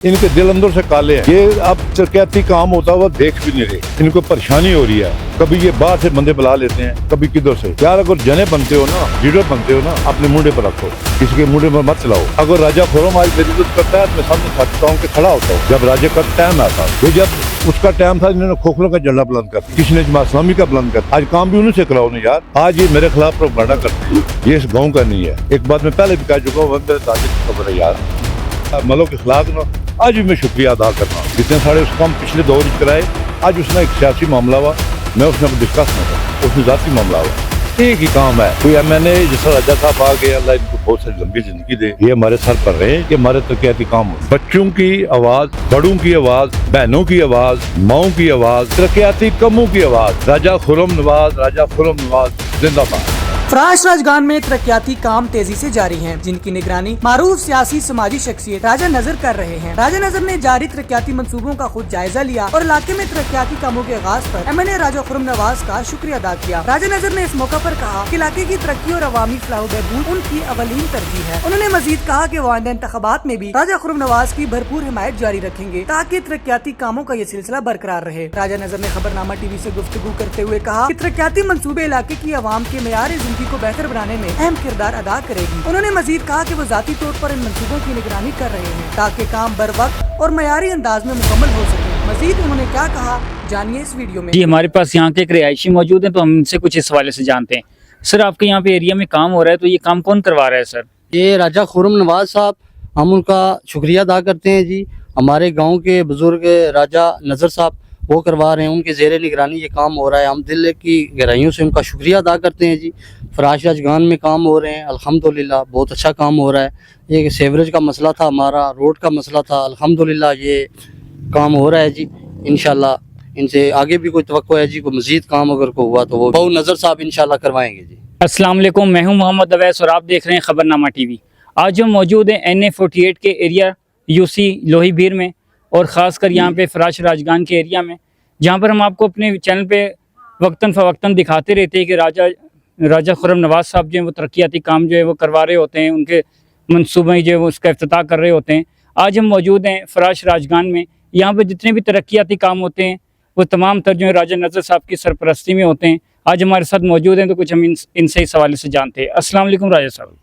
इनके दिल अंदर से काले हैं। ये अब तरक्याती काम होता हुआ देख भी नहीं रहे, इनको परेशानी हो रही है। कभी ये बाहर से बंदे बुला लेते हैं, कभी किधर से। यार अगर जने बनते हो ना, लीडर बनते हो ना, अपने मुंडे पर रखो, किसी के मुंडे पर मत चलाओ। अगर राजा खुर्रम आज मेरी इज्जत करता है, मैं सामने छत तान के खड़ा होता हूँ। जब राजा का टाइम आता है, ये जब उसका टाइम था, इन्होंने खोखलों का झंडा बुलंद कर, किसी ने जमात इस्लामी का बुलंद कर। आज काम भी उन्हीं से कराओ ना यार। आज ये मेरे खिलाफ प्रोपेगेंडा करते हैं, ये इस गाँव का नहीं है। एक बात मैं पहले भी कह चुका हूँ, मेरे दादी की खबर है यार। मलो के खिलाफ ना आज भी मैं शुक्रिया अदा करना, जितने सारे उसको हम पिछले दौर में कराए। आज उसमें एक सियासी मामला हुआ, मैं उसमें डिस्कस न करूँ, उसमें जाती मामला हुआ। एक ही काम है, कोई एमएनए जैसा राजा साहब आ गए, अल्लाह इनको बहुत सारी लंबी जिंदगी दे। ये हमारे सर पर रहे कि हमारे तरक्याती काम हो। बच्चों की आवाज, बड़ों की आवाज, बहनों की आवाज, माओं की आवाज, तरक्याती कमों की आवाज। राजा खुर्रम नवाज, राजा खुर्रम नवाज जिंदाबाद। फराश राजगान में तरक्याती काम तेजी से जारी हैं, जिनकी निगरानी मारूफ सियासी समाजी शख्सियत राजा नजर कर रहे हैं। राजा नजर ने जारी तरक्याती मंसूबों का खुद जायजा लिया और इलाके में तरक्याती कामों के आगाज पर एमएनए राजा खुर्रम नवाज का शुक्रिया अदा किया। राजा नजर ने इस मौका पर कहा कि इलाके की तरक्की और अवामी फलाह बहबूद उनकी अवलीन तरजीह है। उन्होंने मजीद कहा कि वो आइंदा इंतखाबात में भी राजा खुर्रम नवाज की भरपूर हिमायत जारी रखेंगे, ताकि तरक्याती कामों का ये सिलसिला बरकरार रहे। राजा नजर ने खबरनामा टीवी से गुफ्तगू करते हुए कहा कि तरक्याती मंसूबे इलाके की आवाम के मेयार जिंदगी को बेहतर बनाने में अहम किरदार अदा करेगी। उन्होंने मजीद कहा कि वो जाती तौर पर इन मंसूबों की निगरानी कर रहे हैं, ताकि काम बर वक्त और मयारी अंदाज में मुकम्मल हो सके। मजीद उन्होंने क्या कहा, जानिए इस वीडियो में। जी, हमारे पास यहाँ के एक रिहायशी मौजूद है, तो हम इनसे कुछ इस हवाले से जानते हैं। सर, आपके यहाँ पे एरिया में काम हो रहा है, तो ये काम कौन करवा रहा है सर? ये राजा खुर्रम नवाज साहब, हम उनका शुक्रिया अदा करते हैं जी। हमारे गांव के बुजुर्ग राजा नज़र साहब वो करवा रहे हैं, उनके ज़ेरे निगरानी ये काम हो रहा है। हम दिल की गहराइयों से उनका शुक्रिया अदा करते हैं जी। फराश राजगान में काम हो रहे हैं, अल्हम्दुलिल्लाह बहुत अच्छा काम हो रहा है। ये सेवरेज का मसला था, हमारा रोड का मसला था, अल्हम्दुलिल्लाह ये काम हो रहा है जी। इंशाल्लाह इनसे आगे भी कोई तवक्को है जी, कोई मज़ीद काम अगर को हुआ तो वो बहु नज़र साहब इंशाल्लाह करवाएंगे जी। अस्सलाम वालेकुम, मैं हूँ मोहम्मद अवैस और आप देख रहे हैं खबरनामा टीवी। आज हम मौजूद हैं NA48 के एरिया UC लोही भीर में, और ख़ासकर यहाँ पे फराश राजगान के एरिया में, जहाँ पर हम आपको अपने चैनल पे वक्तन फ़वक्तन दिखाते रहते हैं कि राजा खुर्रम नवाज साहब जो है वो तरक्याती काम जो है वो करवा रहे होते हैं, उनके मनसूबे जो है वो उसका इफ्तिताह कर रहे होते हैं। आज हम मौजूद हैं फराश राजगान में। यहाँ पर जितने भी तरक्याती काम होते हैं वो तमाम तर जो है राजा नज़र साहब की सरपरस्ती में होते हैं। आज हमारे साथ मौजूद हैं, तो कुछ हम इनसे इस हवाले से जानते हैं। अस्सलाम वालेकुम राजा साहब।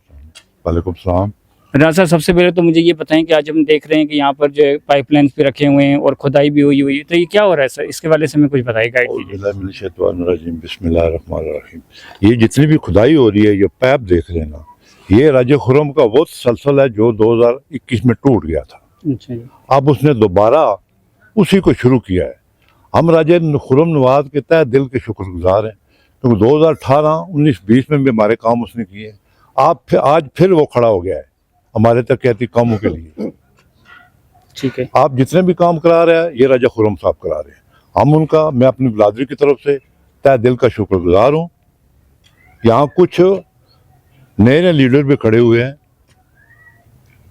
वालेकुम सलाम। राजा साहब, सबसे पहले तो मुझे ये बताएं कि आज हम देख रहे हैं कि यहाँ पर जो है पाइपलाइन भी रखे हुए हैं और खुदाई भी हुई है, तो ये क्या हो रहा है सर? इसके वाले से हमें कुछ बताइए, गाइड कीजिए। बिस्मिल्लाहिर्रहमानिर्रहीम। ये जितनी भी खुदाई हो रही है, ये पैप देख रहे हैं ना, ये राजा खुर्रम का वो तसलसल है जो 2021 में टूट गया था। अच्छा। अब उसने दोबारा उसी को शुरू किया है। हम राजा खुर्रम नवाज के तहे दिल के शुक्रगुजार हैं, क्योंकि 2018, 19, 20 में भी हमारे काम उसने किए। आज फिर वो खड़ा हो गया है हमारे तरक्याती कामों के लिए। ठीक है। आप जितने भी काम करा रहे हैं, ये राजा खुर्रम साहब करा रहे हैं। हम उनका, मैं अपनी बिरादरी की तरफ से तहे दिल का शुक्रगुजार हूँ। यहाँ कुछ नए नए लीडर भी खड़े हुए हैं।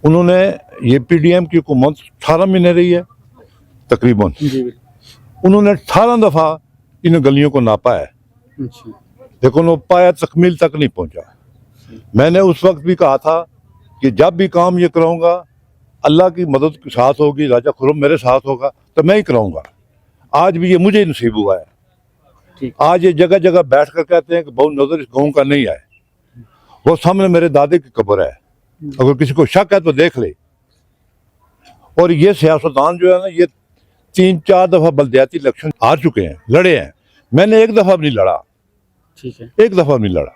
उन्होंने ये PDM की हुकूमत 18 महीने रही है तकरीबन। उन्होंने 18 दफ़ा इन गलियों को नापा है, लेकिन वो पाया तकमील तक नहीं पहुंचा। मैंने उस वक्त भी कहा था कि जब भी काम ये कराऊंगा, अल्लाह की मदद के साथ होगी, राजा खुर्रम मेरे साथ होगा, तो मैं ही कराऊंगा। आज भी ये मुझे नसीब हुआ है। आज ये जगह जगह बैठ कर कहते हैं कि बहु नजर इस गाँव का नहीं है। वो सामने मेरे दादे की कब्र है, अगर किसी को शक है तो देख ले। और ये सियासतदान जो है ना, ये 3-4 दफ़ा बल्दियाती इलेक्शन हार चुके हैं, लड़े हैं। मैंने एक दफ़ा भी नहीं लड़ा। ठीक है। एक दफ़ा भी नहीं लड़ा।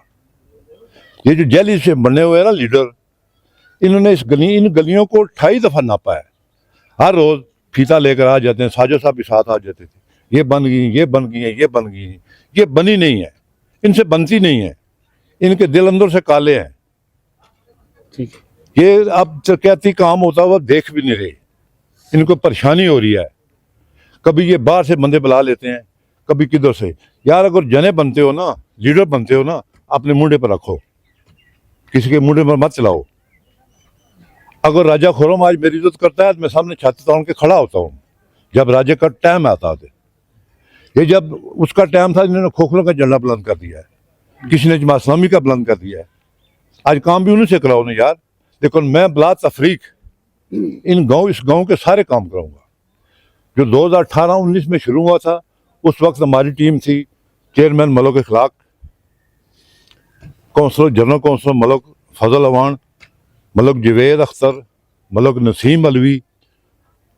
ये जो जेली से बने हुए हैं ना लीडर, इन्होंने इन गलियों को 28 दफ़ा नापा है। हर रोज़ फीता लेकर आ जाते हैं, साजो साहब भी साथ आ जाते थे। ये बन गई, ये बन गई है, ये बन गई है। ये बनी नहीं है, इनसे बनती नहीं है। इनके दिल अंदर से काले हैं। ठीक। ये अब तरक्याती काम होता हुआ देख भी नहीं रहे, इनको परेशानी हो रही है। कभी ये बाहर से बंदे बुला लेते हैं, कभी किधर से। यार अगर जने बनते हो ना, लीडर बनते हो ना, अपने मुंडे पर रखो, किसी के मुंडे पर मत चलाओ। अगर राजा खुर्रम आज मेरी इज्जत करता है, तो मैं सामने छत तान के खड़ा होता हूँ। जब राजा का टाइम आता है, ये जब उसका टाइम था, इन्होंने खोखलों का झंडा बुलंद कर दिया है, किसी ने जमात इस्लामी का बुलंद कर दिया है। आज काम भी उन्हीं से कराओ ना यार। लेकिन मैं बिला तफरीक इस गांव के सारे काम कराऊंगा। जो 2018-19 में शुरू हुआ था, उस वक्त हमारी टीम थी चेयरमैन मलक इखलाक, कौंसलर जनरल कौंसलर मलक फजल अवान, मलक जवेद अख्तर, मलक नसीम अलवी,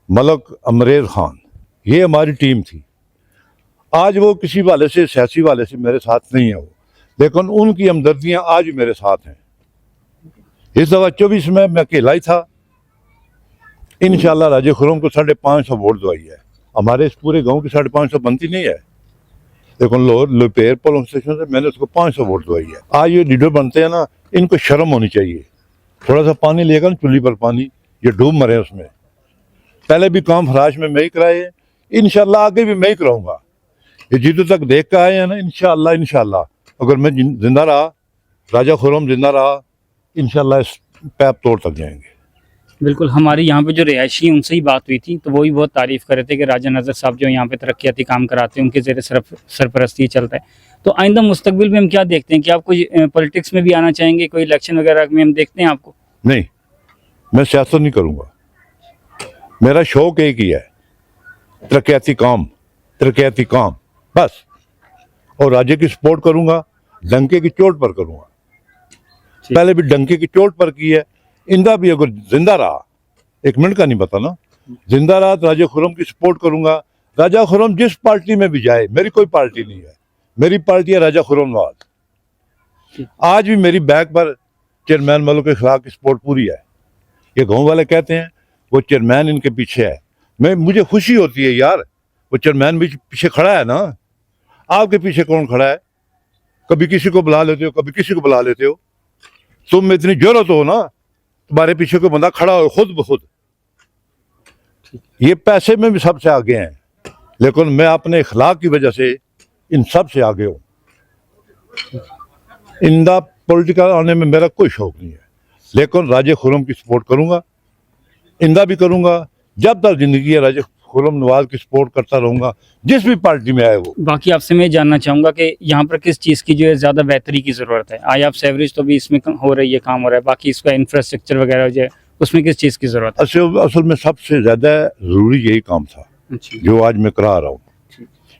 मलक अमरेज खान, ये हमारी टीम थी। आज वो किसी वाले से सियासी वाले से मेरे साथ नहीं है वो, लेकिन उनकी हमदर्दियाँ आज भी मेरे साथ हैं। इस दफ़ा 24 में मैं अकेला ही था। इंशाल्लाह राजे खुरम को 550 वोट दवाई है। हमारे इस पूरे गांव की 550 बनती नहीं है, लेकिन लोपेर पोलिंग स्टेशन से मैंने उसको 500 वोट दवाई है। आज ये लीडर बनते हैं ना, इनको शर्म होनी चाहिए। थोड़ा सा पानी लेकर ना चूल्ही पर पानी, ये डूब मरे उसमें। पहले भी काम फराश में मैं ही कराए, इंशाल्लाह आगे भी मैं ही कराऊंगा। ये जितने तक देख कर आए हैं ना, इंशाल्लाह अगर मैं जिंदा रहा, राजा खुरम जिंदा रहा, इंशाल्लाह इस पैप तोड़ तक जाएंगे। बिल्कुल, हमारी यहाँ पे जो रिहायशी हैं उनसे ही बात हुई थी, तो वो भी बहुत तारीफ़ कर रहे थे कि राजा नज़र साहब जो यहाँ पे तरक्याती काम कराते हैं, उनके ज़ेर सरपरस्ती चलता है। तो आइंदा मुस्तकबिल में हम क्या देखते हैं कि आप कोई पॉलिटिक्स में भी आना चाहेंगे, कोई इलेक्शन वगैरह में हम देखते हैं आपको? नहीं, मैं सियासत नहीं करूँगा। मेरा शौक एक ही है, तरक्याती काम बस। और राज्य की सपोर्ट करूँगा, डंके की चोट पर करूँगा। पहले भी डंके की चोट पर की है। इंदा भी अगर जिंदा रहा, 1 मिनट का नहीं पता ना, जिंदा रहा तो राजा खुरम की सपोर्ट करूंगा। राजा खुरम जिस पार्टी में भी जाए, मेरी कोई पार्टी नहीं है, मेरी पार्टी है राजा खुरम नवाज। आज भी मेरी बैक पर चेयरमैन मलक इखलाक की सपोर्ट पूरी है। ये गाँव वाले कहते हैं वो चेयरमैन इनके पीछे है। मुझे खुशी होती है यार, वो चेयरमैन भी पीछे खड़ा है ना। आपके पीछे कौन खड़ा है? कभी किसी को बुला लेते हो, कभी किसी को बुला लेते हो। तुम में इतनी जरूरत हो ना, तुम्हारे पीछे कोई बंदा खड़ा हो खुद ब खुद। ये पैसे में भी सबसे आगे हैं, लेकिन मैं अपने इखलाक की वजह से इन सब से आगे हूँ। इंदा पॉलिटिकल आने में मेरा कोई शौक नहीं है, लेकिन राजे खुरम की सपोर्ट करूंगा, इंदा भी करूंगा। जब तक जिंदगी है राजे खुरम नवाज की सपोर्ट करता रहूंगा, जिस भी पार्टी में आए वो। बाकी आपसे मैं जानना चाहूँगा कि यहाँ पर किस चीज़ की जो है ज़्यादा बेहतरी की ज़रूरत है? आज आप सेवरेज तो भी इसमें हो रही है, काम हो रहा है, बाकी इसका इंफ्रास्ट्रक्चर वगैरह जो है उसमें किस चीज़ की ज़रूरत है? असल में सबसे ज़्यादा ज़रूरी यही काम था जो आज मैं करा रहा हूँ।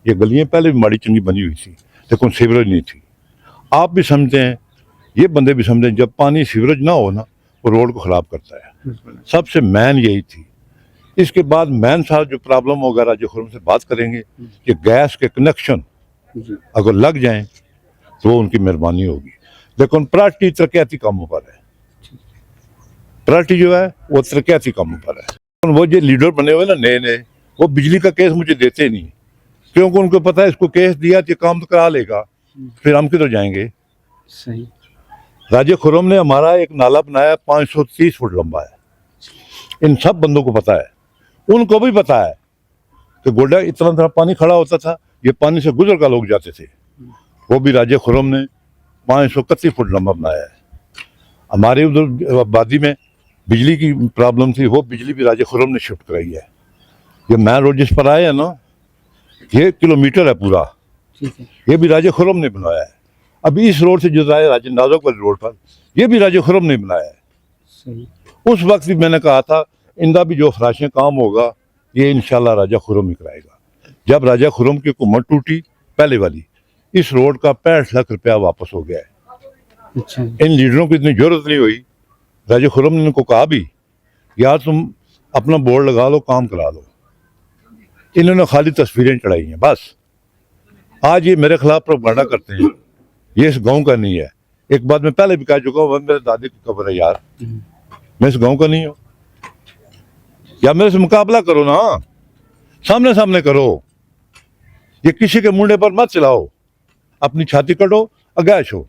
ये गलियाँ पहले भी माड़ी चंगी बनी हुई थी, लेकिन सीवरेज नहीं थी। आप भी समझते हैं, ये बंदे भी समझते हैं, जब पानी सीवरेज ना हो ना, वो रोड को ख़राब करता है। सबसे मेन यही थी। इसके बाद मैन साहब जो प्रॉब्लम होगा राजा खुरम से बात करेंगे कि गैस के कनेक्शन अगर लग जाएं तो वो उनकी मेहरबानी होगी। लेकिन प्रायोरिटी तरक्याती कामों पर है, प्रायोरिटी जो है वो तरक्याती कामों पर है। वो जो लीडर बने हुए ना नए, वो बिजली का केस मुझे देते नहीं, क्योंकि उनको पता है इसको केस दिया तो काम तो करा लेगा, फिर हम किधर जाएंगे। सही। राजा खुरम ने हमारा एक नाला बनाया 530 फुट लंबा है। इन सब बंदों को पता है, उनको भी पता है कि गोल्डा इतना पानी खड़ा होता था, ये पानी से गुजर कर लोग जाते थे। वो भी राजा खुरम ने 531 फुट लंबा बनाया है। हमारे उधर आबादी में बिजली की प्रॉब्लम थी, वो बिजली भी राजा खुरम ने शिफ्ट कराई है। ये मैन रोड जिस पर आए हैं ना, ये किलोमीटर है पूरा, ये भी राजा खुरम ने बनाया है। अभी इस रोड से जो आए राजा नाजक वाली रोड पर, ये भी राजा खुरम ने बनाया है। सही। उस वक्त भी मैंने कहा था इंदा भी जो फराशें काम होगा ये इंशाल्लाह राजा खुरम ही कराएगा। जब राजा खुरम की हुकूमत टूटी पहले वाली, इस रोड का 65 लाख रुपया वापस हो गया है। अच्छा। इन लीडरों की इतनी जरूरत नहीं हुई। राजा खुरम ने इनको कहा भी यार तुम अपना बोर्ड लगा लो, काम करा लो। इन्होंने खाली तस्वीरें चढ़ाई हैं बस। आज ये मेरे खिलाफ प्रोपेगेंडा करते हैं, ये इस गांव का नहीं है। एक बात मैं पहले भी कह चुका हूँ, मेरे दादी की कब्र है यार, मैं इस गांव का नहीं हूँ। या मेरे से मुकाबला करो ना, सामने सामने करो। ये किसी के मुंडे पर मत चलाओ, अपनी छाती कटो, अगैश हो।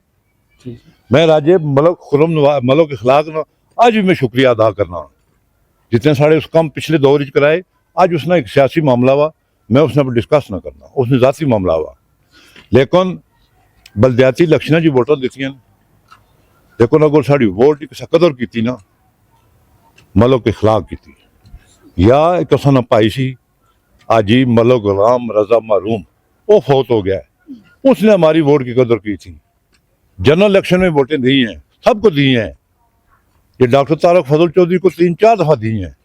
मैं राजे मलक खुरम मलक इखलाक ना आज भी मैं शुक्रिया अदा करना, जितने सारे उस काम पिछले दौर कराए। आज उसने एक सियासी मामला हुआ, मैं उसने पर डिस्कस ना करना, उसने जाती मामला हुआ। लेकिन बलदियाती इलेक्शन जी वोटर देती हैं, लेकिन अगर साड़ी वोट की कदर की ना मलक इखलाक की थी, या एक असा पाई सी आजी मलक गुलाम रजा मारूम, वो फौत हो गया, उसने हमारी वोट की कदर की थी। जनरल इलेक्शन में वोटें दी हैं, सबको दी हैं, ये डॉक्टर तारक फजल चौधरी को 3-4 दफा दी हैं,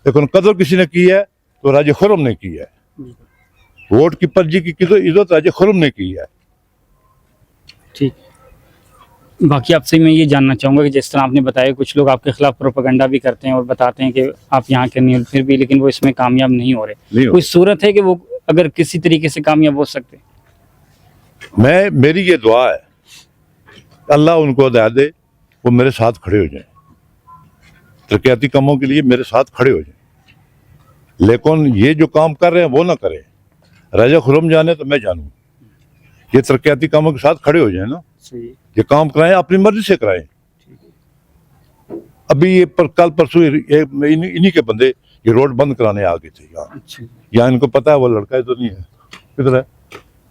लेकिन कदर किसी ने की है तो राजा खुरम ने की है। वोट की पर्ची की इज्जत राजा खुरम ने की है। ठीक। बाकी आपसे मैं ये जानना चाहूँगा कि जिस तरह आपने बताया कुछ लोग आपके खिलाफ प्रोपेगेंडा भी करते हैं और बताते हैं कि आप यहाँ के नहीं हो, फिर भी लेकिन वो इसमें कामयाब नहीं हो रहे। कोई सूरत है कि वो अगर किसी तरीके से कामयाब हो सकते? मेरी ये दुआ है, अल्लाह उनको हिदायत दे, वो मेरे साथ खड़े हो जाएं, तरक्याती कामों के लिए मेरे साथ खड़े हो जाएं। लेकिन ये जो काम कर रहे हैं वो ना करें। राजा खुरम जाने तो मैं जानूं, ये तरक्याती कामों के साथ खड़े हो जाए ना, ये काम कराएं, अपनी मर्जी से कराएं। अभी ये कल परसों इन्हीं के बंदे ये रोड बंद कराने आ गए थे यहाँ इनको पता है वो लड़का इधर नहीं है, किधर है,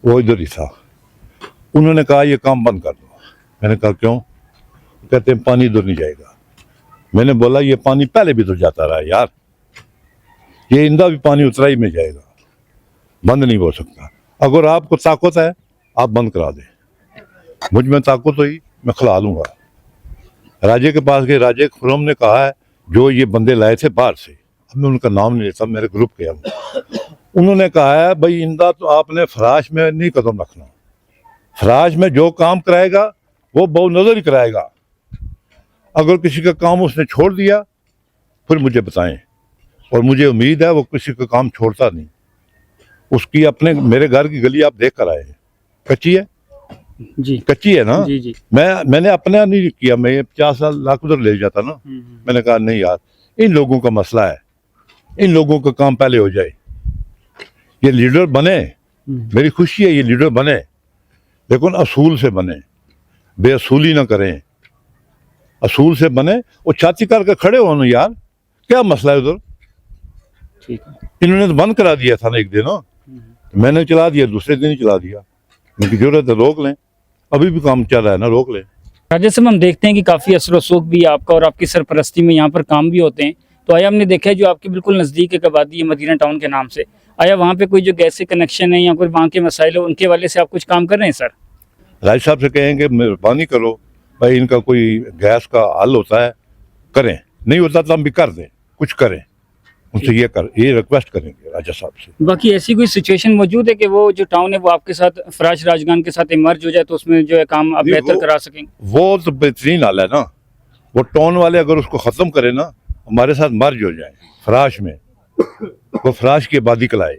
वो इधर ही था। उन्होंने कहा ये काम बंद कर दो। मैंने कहा क्यों? कहते हैं पानी इधर नहीं जाएगा। मैंने बोला ये पानी पहले भी तो जाता रहा यार, ये इंदा भी पानी उतराई में जाएगा, बंद नहीं हो सकता। अगर आपको ताकत है आप बंद करा दें, मुझ में ताकत हुई मैं खिला लूंगा। राजे के पास गए, राजे खुरम ने कहा है जो ये बंदे लाए थे बाहर से, अब मैं उनका नाम नहीं लेता, मेरे ग्रुप के हम, उन्होंने कहा है भाई इंदा तो आपने फराश में नहीं कदम रखना, फराश में जो काम कराएगा वो बहु नजर ही कराएगा। अगर किसी का काम उसने छोड़ दिया फिर मुझे बताएं, और मुझे उम्मीद है वो किसी का काम छोड़ता नहीं। उसकी अपने मेरे घर की गली आप देख कर आए हैं, कच्ची है जी, कच्ची है ना जी जी। मैंने अपना नहीं किया, मैं 50 लाख उधर ले जाता ना। मैंने कहा नहीं यार, इन लोगों का मसला है, इन लोगों का काम पहले हो जाए, ये लीडर बने, मेरी खुशी है ये लीडर बने, लेकिन असूल से बने, बेअसूली ना करें, असूल से बने। वो छाती करके खड़े हो ना यार, क्या मसला है उधर? ठीक है। इन्होंने तो बंद करा दिया था ना एक दिन, मैंने चला दिया, दूसरे दिन ही चला दिया। इनकी जरूरत है रोक लें, अभी भी काम चल रहा है ना, रोक लें। राजा साहब हम देखते हैं कि काफ़ी असर वसूख भी आपका और आपकी सरपरस्ती में यहाँ पर काम भी होते हैं, तो आया हमने देखा है जो आपके बिल्कुल नज़दीक एक आबादी है मदीना टाउन के नाम से, आया वहाँ पे कोई जो गैस के कनेक्शन है या कोई वहाँ के मसाइल हो उनके वाले से आप कुछ काम कर रहे हैं सर? राज साहब से कहेंगे मेहरबानी करो भाई, इनका कोई गैस का हल होता है करें, नहीं होता तो हम भी कर दें, कुछ करें, उनसे ये रिक्वेस्ट करेंगे राजा साहब से। बाकी ऐसी कोई सिचुएशन मौजूद है कि वो जो टाउन है वो आपके साथ फराश राजगान के साथ मर्ज हो जाए तो उसमें जो है काम आप बेहतर करा सकेंगे? वो तो बेहतरीन हाल है ना, वो टाउन वाले अगर उसको ख़त्म करें ना, हमारे साथ मर्ज हो जाए फराश में, वो फराश की आबादी कलाए,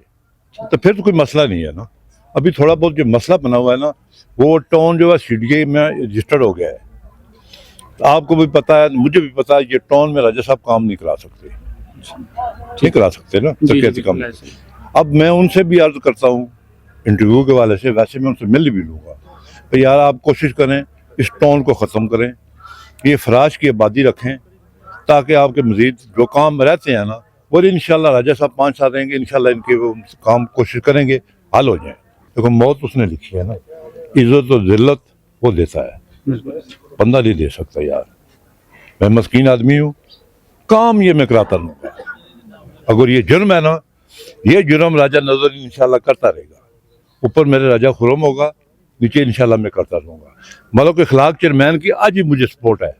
तो फिर तो कोई मसला नहीं है ना। अभी थोड़ा बहुत जो मसला बना हुआ है ना, वो टाउन जो है CDA में रजिस्टर्ड हो गया है। तो आपको भी पता है, मुझे भी पता है, ये टाउन में राजा साहब काम नहीं करा सकते, नहीं करा सकते ना तरक्याती काम। अब मैं उनसे भी अर्ज करता हूँ इंटरव्यू के वाले से, वैसे मैं उनसे मिल भी लूँगा, तो यार आप कोशिश करें इस टाउन को ख़त्म करें, ये फराश की आबादी रखें, ताकि आपके मज़ीद जो काम रहते हैं ना, वो इंशाल्लाह राजा साहब 5 साल रहेंगे, इंशाल्लाह इनके वो काम कोशिश करेंगे हल हो जाए। देखो मौत उसने लिखी है ना, इज़्ज़त और ज़िल्लत वो देता है, बंदा नहीं दे सकता यार। मैं मस्कीन आदमी हूँ, काम ये मैं कराता रहूँगा। अगर ये जुर्म है ना, ये जुर्म राजा नजर इंशाल्लाह करता रहेगा, ऊपर मेरे राजा खुरम होगा, नीचे इंशाल्लाह मैं करता रहूँगा। मलोक इखलाक चेयरमैन की आज भी मुझे सपोर्ट है।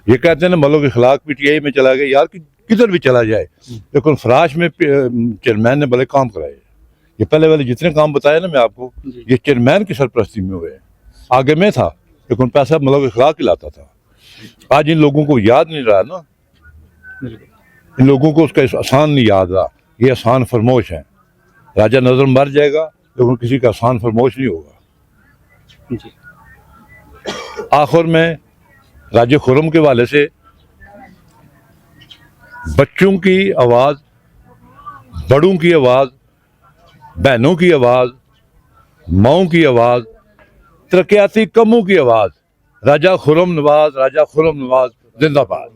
ये कहते हैं ना मलोक इखलाक PTI में चला गया, यार किधर भी चला जाए, लेकिन फराश में चेयरमैन ने भले काम कराए। ये पहले वाले जितने काम बताए ना मैं आपको, ये चेयरमैन की सरपरस्ती में हुए। आगे मैं था लेकिन पैसा मलोक इखलाक ही लाता था। आज इन लोगों को याद नहीं रहा ना, इन लोगों को उसका आसान नहीं याद रहा, ये आसान फरमोश है। राजा नजर मर जाएगा लेकिन किसी का आसान फरमोश नहीं होगा। आखिर में राजा खुरम के वाले से बच्चों की आवाज़, बड़ों की आवाज़, बहनों की आवाज़, माओं की आवाज़, तरक्याती कमों की आवाज़, राजा खुरम नवाज जिंदाबाद।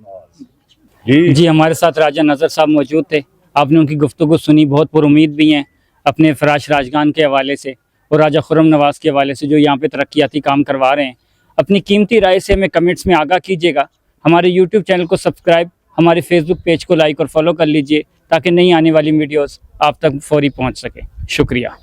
जी हमारे साथ राजा नज़र साहब मौजूद थे, आपने उनकी गुफ्तगू सुनी, बहुत पुरुमीद भी हैं अपने फराश राजगान के हवाले से और राजा खुरम नवाज़ के हवाले से जो यहाँ पे तरक्याती काम करवा रहे हैं। अपनी कीमती राय से हमें कमेंट्स में आगाह कीजिएगा। हमारे YouTube चैनल को सब्सक्राइब, हमारे Facebook पेज को लाइक और फॉलो कर लीजिए ताकि नई आने वाली वीडियोज़ आप तक फौरी पहुँच सके। शुक्रिया।